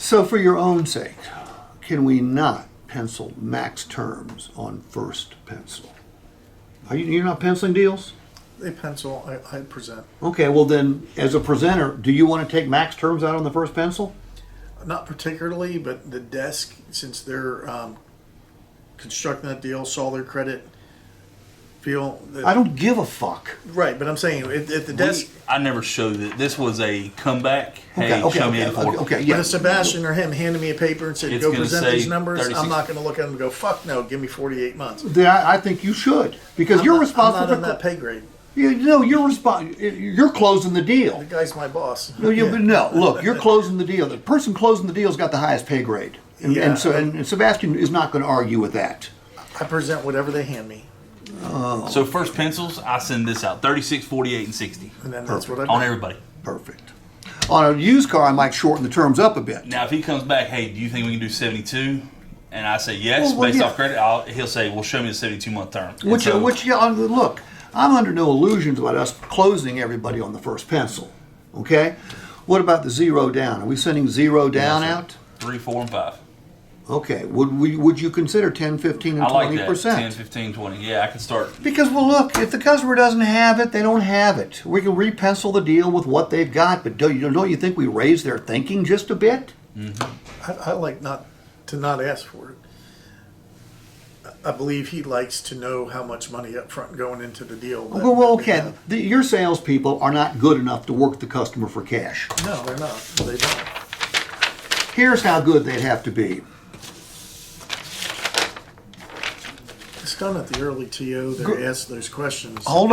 So for your own sake, can we not pencil max terms on first pencil? You're not penciling deals? They pencil, I present. Okay, well then, as a presenter, do you want to take max terms out on the first pencil? Not particularly, but the desk, since they're constructing that deal, saw their credit, feel that, I don't give a fuck. right, but I'm saying at the desk, I never showed it. This was a comeback. Hey, Okay, show me okay, the report. okay, but yeah. if Sebastian or him handed me a paper and said, It's go gonna present say these numbers, 36. I'm not going to look at them and go, fuck no, give me 48 months. Then I think you should, because you're responsible I'm not in for. that pay grade. You're closing the deal. The guy's my boss. No, look, you're closing the deal. The person closing the deal's got the highest pay grade, and, Yeah. and Sebastian is not going to argue with that. I present whatever they hand me, So first pencils, I send this out 36, 48, and 60 and then that's what I do. on everybody. Perfect. On a used car, I might shorten the terms up a bit. Now, if he comes back, hey, do you think we can do 72? And I say yes, Well, based yeah. off credit, he'll say, well, show me the 72-month term. And Which, so- look, I'm under no illusions about us closing everybody on the first pencil. Okay. What about the zero down? Are we sending zero down Yes, sir. out? 3, 4, and 5. Okay. Would you consider 10, 15, and I like that. 20%? 10, 15, 20. Yeah, I can start. Because, well, look, if the customer doesn't have it, they don't have it. We can repencil the deal with what they've got, but don't you think we raise their thinking just a bit? I like not ask for it. I believe he likes to know how much money up front going into the deal. that- Well, that we okay, have. your salespeople are not good enough to work the customer for cash. No, they're not. They don't. Here's how good they'd have to be. It's done at the early TO. They ask those questions. Hold